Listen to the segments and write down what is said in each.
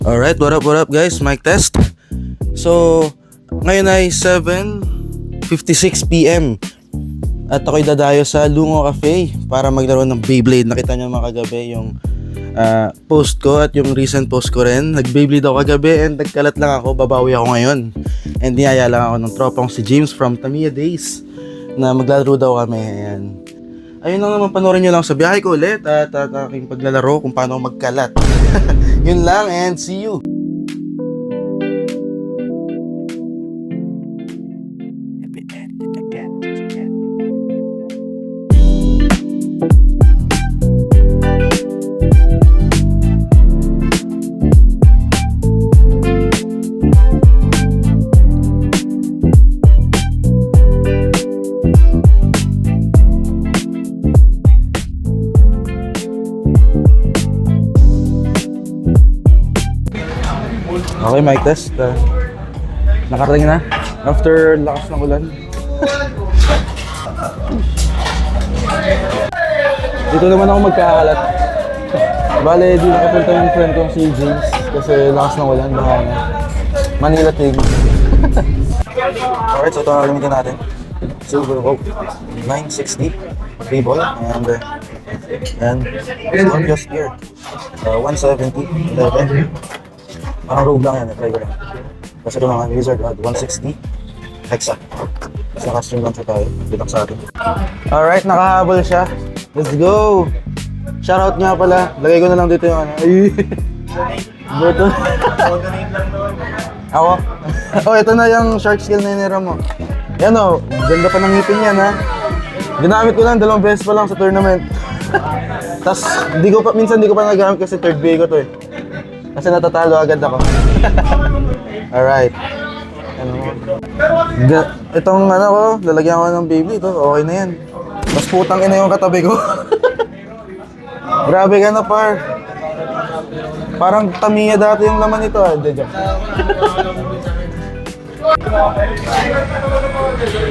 Alright, what up guys? Mic test. So, ngayon ay 7:56 PM at ako'y dadayo sa Lungo Cafe para maglaro ng Beyblade. Nakita nyo mga kagabi yung post ko at yung recent post ko rin. Nag-Beyblade ako kagabi and nagkalat lang ako. Babawi ako ngayon. And niyaya lang ako ng tropang si James from Tamiya Days na maglalaro daw kami. Ayan. Ayun lang naman, panoorin nyo lang sa biyahe ko ulit at aking paglalaro kung paano magkalat. Yun lang and see you! Okay, mic test. Nakarating na after lakas ng ulan. Dito naman ako magkakalat. Bale, di nakapunta yung friend kong si James kasi lakas ng ulan. Baka na Manila Tig. Alright, so ito na gamitin natin. Silver Rope 960 Freeball and this one just here 170 11. Parang rogue lang yan, try ko lang. Kasi ito naman, Wizard at 160 Hexa. Tapos naka-stream lang siya tayo, bilang sa atin. Alright, nakahabol siya. Let's go! Shoutout nga pala, lagay ko na lang dito yung ano. Ito. Ako? Oh, ito na yung shark skill na inira mo. Yan o, ganda pa ng ngipin yan ha. Ginamit ko lang, 2 beses pa lang sa tournament. Tapos, minsan di ko pa nagamit kasi third BA ko to eh. Kasi natatalo agad ako. Alright. Itong ano ko, lalagyan ko ng baby ito. Okay na yan. Mas putang ina yung katabi ko. Grabe ka na, par. Parang Tamiya dati yung laman nito.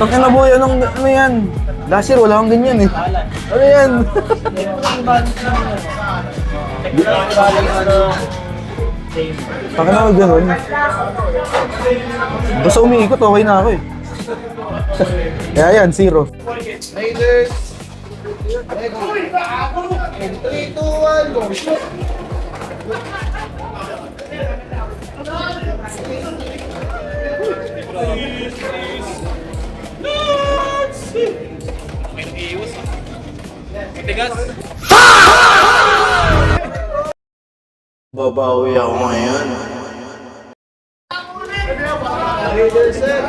Tangin na boy, ano yan? Last year wala akong ganyan eh. Ano yan? Taka na gano'n. Basta umiikot, okay na ako eh. Kaya yan, 0. Raiders! 3, 2, 1, go! Babawi ako ngayon. Raiders, sir!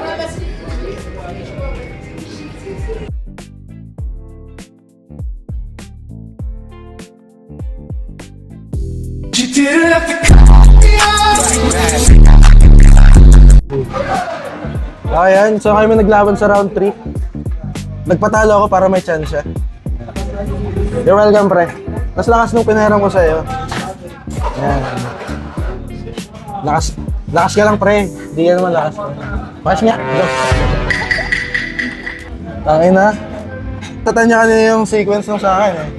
Ayan, so kami naglaban sa round 3. Nagpatalo ako para may chance siya. You're welcome, pre. Mas lakas nung pinahiram ko sa'yo. Ayan. Lakas ka lang, pre. Hindi ka naman lakas. Pass nga. Go. Tangin na. Tatanya ka na yung sequence nung sa akin eh.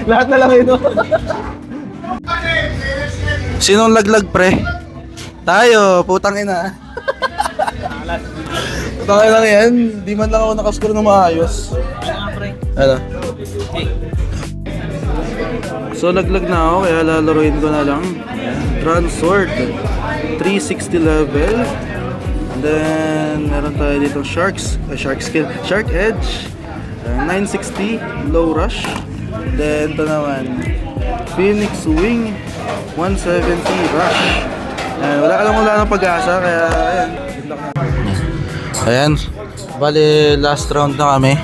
Lahat na lang ito. Sinong laglag, pre? Tayo, putang ina. Putang ina yan. Di man lang ako nakascore na maayos. Ano? So laglag na ako kaya lalaruin ko na lang. Transword 360 level. And then meron tayo dito Shark skill, Shark Edge 960 low rush. Then ito naman Phoenix Wing 170 rush. Wala nang pag-asa kaya ayan. Good luck na. Ayan. Bali last round na kami.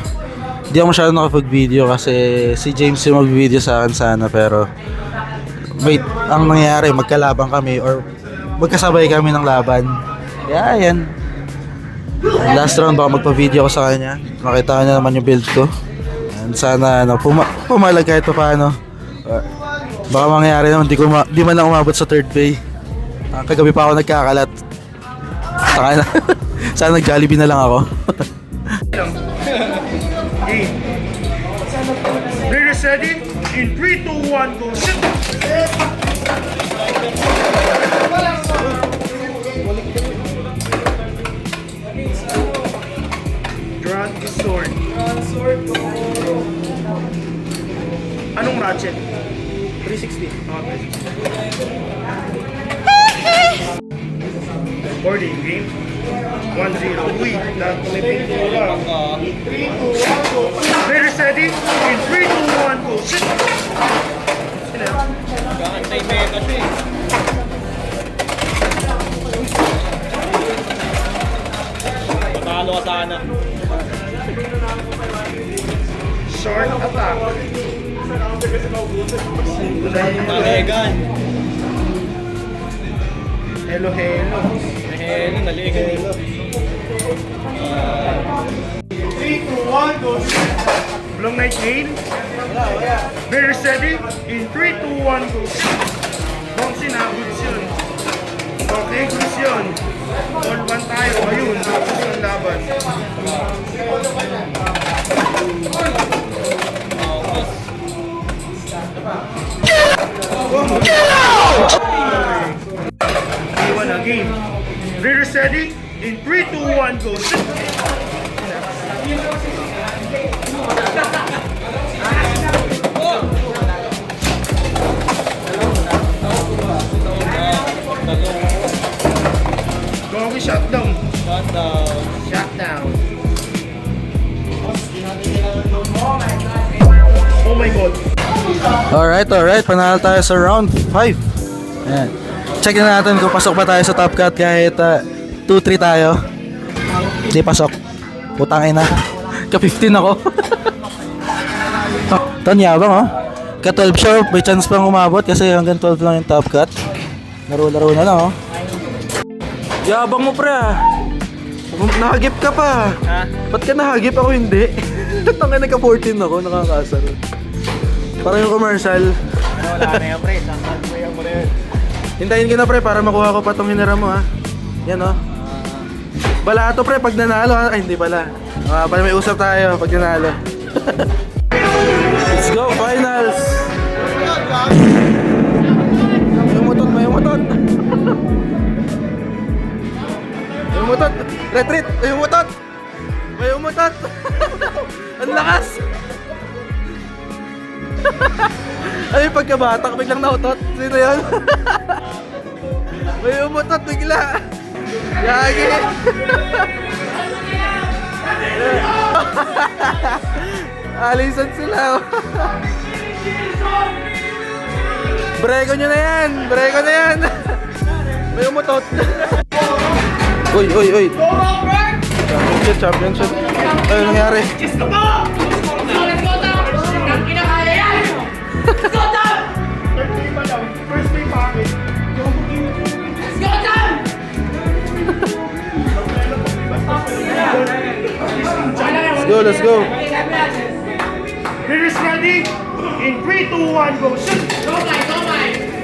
Hindi ako masyado nakapag-video kasi si James yung mag-video sa akin sana pero wait, ang nangyari magkalaban kami or magkasabay kami ng laban. Kaya ayan. Last round baka magpa-video ko sa kanya. Makita niya naman yung build ko. And sana pumalag kahit pa paano. Baka mangyari naman di man lang umabot sa third bay. Kagabi pa ako nagkakalat. Sana nag-Jollibee na lang ako. Ready, in 3, 2, 1, go! Grand Sword. Anong ratchet? 360. Okay. 40 game. 1-0. Uy, nakalipin ko lang. 3, 2, 1, go. Very steady. In 3, 2, 1, go. Shit! Kakantay meta siya eh. Patalo ka sana. Short attack. Nalegan. Hello, hello. Hello, nalegan eh. 3, 2, 1, go. Long night gain. Very steady. In 3, 2, 1, go. Bouncy na, goods yun. Okay, goods yun. All 1 tayo. Ayun, tapos yung laban. Iwan na game. Very steady. In 3, 2, 1, go. Gogi shutdown. Shutdown. Oh my god. Alright. Panalo tayo sa round 5. Ayan. Check na natin kung pasok pa tayo sa top cut kahit 2-3 tayo. Hindi pasok. Putang ina. Ka-15 ako. Ton yabang oh. Ka-12 siya, may chance pang umabot kasi hanggang 12 lang yung top cut. Laro-laro na lang oh. Yabang mo pre ah. Nakagip ka pa. Ha? Ba't ka nakagip ako hindi? Tangin nagka-14 ako, nakakasar. Parang yung commercial. Wala na yan, pre. Sasagwayan mo na yun. Hintayin ka na pre para makuha ko pa tong hinara mo ha. Yan oh. Balato pre pag nanalo ha. Ay hindi pala. Para may usap tayo pag nanalo. Let's go finals. May umutot. May umutot. Retreat. May umutot. Ang lakas. Ay pagkabatak biglang nautot. Sino yun? May umutot bigla. Yagi. Alisan sila. Breko nyo na yan. May umutot. Uy. Championship. Ano nangyari? First day pa akin. Let's go. Here is ready. In 3, 2, 1, go. Shoot.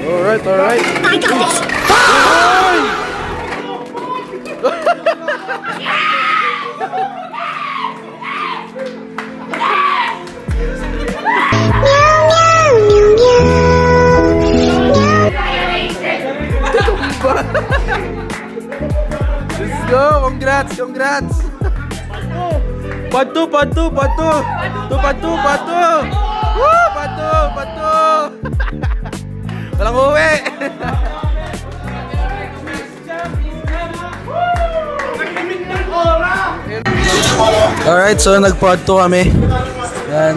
Alright. I got this. Let's go. Congrats. Padu. Woo, padu. Walang uwi. Alright, so nag-pod 2 kami. Yan.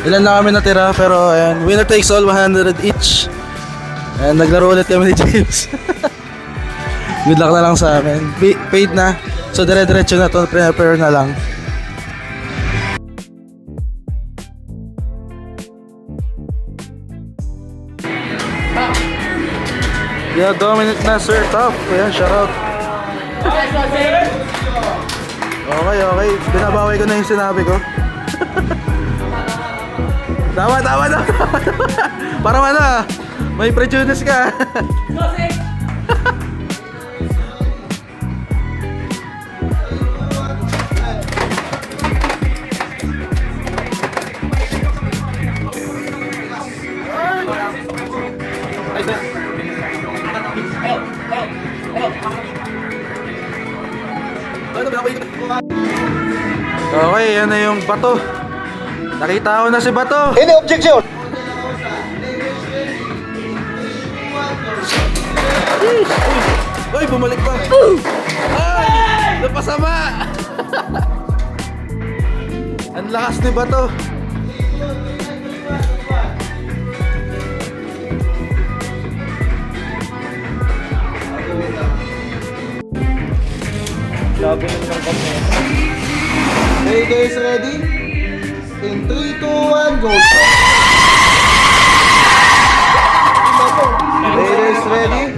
Ilan lang kami natira pero ayan, winner takes all 100 each. Ayan, naglaro ulit kami ni James. Good luck na lang sa amin. Paid na. So dire-diretso na to, prepare na lang. Yeah, dominant na Sir Top. Ayan, shout out. Okay. Binabawi ko na yung sinabi ko. Tama. Parang ano, may prejudice ka. Okay, yan na yung bato. Nakita ko na si bato. Any objection? Uy, bumalik pa. Ay! Napasama! Ang lakas ni bato. Labi ng kami. Okay guys, ready? In 3, 2, 1, go! Okay guys, ready?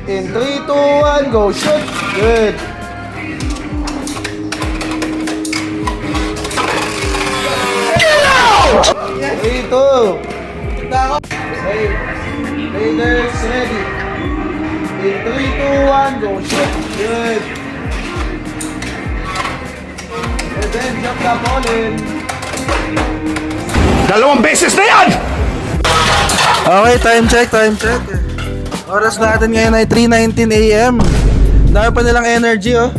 In 3, 2, 1, go! Shoot! Good! Three, two. Okay. Okay guys, ready? In 3, 2, 1, go! Shoot! Good! And then jump the ball in. Dalawang beses na yan! Okay, time check. Oras natin ngayon ay 3:19 AM. Dami pa nilang energy, oh.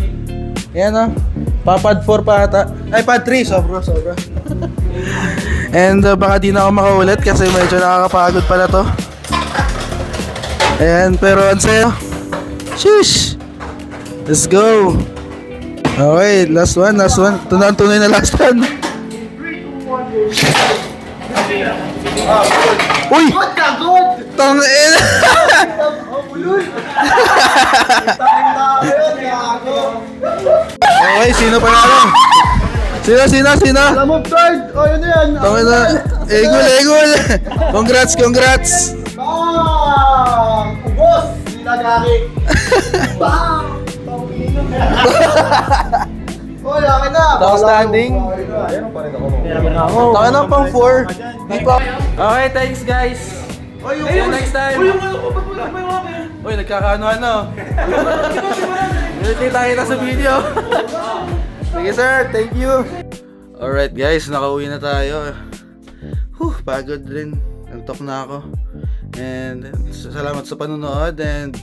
Ayan, oh. Papad 4 pa ata. Ay, pad 3. Sobra. And baka di na ako makaulit kasi medyo nakakapagod pala to. Ayan, pero ang sayo. Sheesh! Let's go! Okay, last one. Tunay na last one. Uy! Good ka, good! Tangin! Okay, sino pa nalang? Sino? Alam mo, third! O, yun na yan! Tangin na. Egul! Congrats! Bang! Ubos! Nilagari! Bang! Uy, akin na! Tapos standing. Ayan pa rin ako. Tangin na pang 4. Okay, thanks guys. See you next time. Uy, nagkakaano-ano. Kita sa video. Sige sir, thank you. Alright guys, nakauwi na tayo. Pagod rin. Antok na ako. And salamat sa panonood and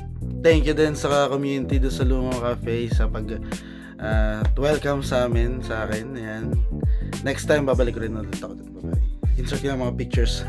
thank you din sa community doon sa Lumang Cafe sa pag welcome sa akin. Ayan. Next time babalik rin ulit ako dun. Bye-bye. Insert ko yung mga pictures.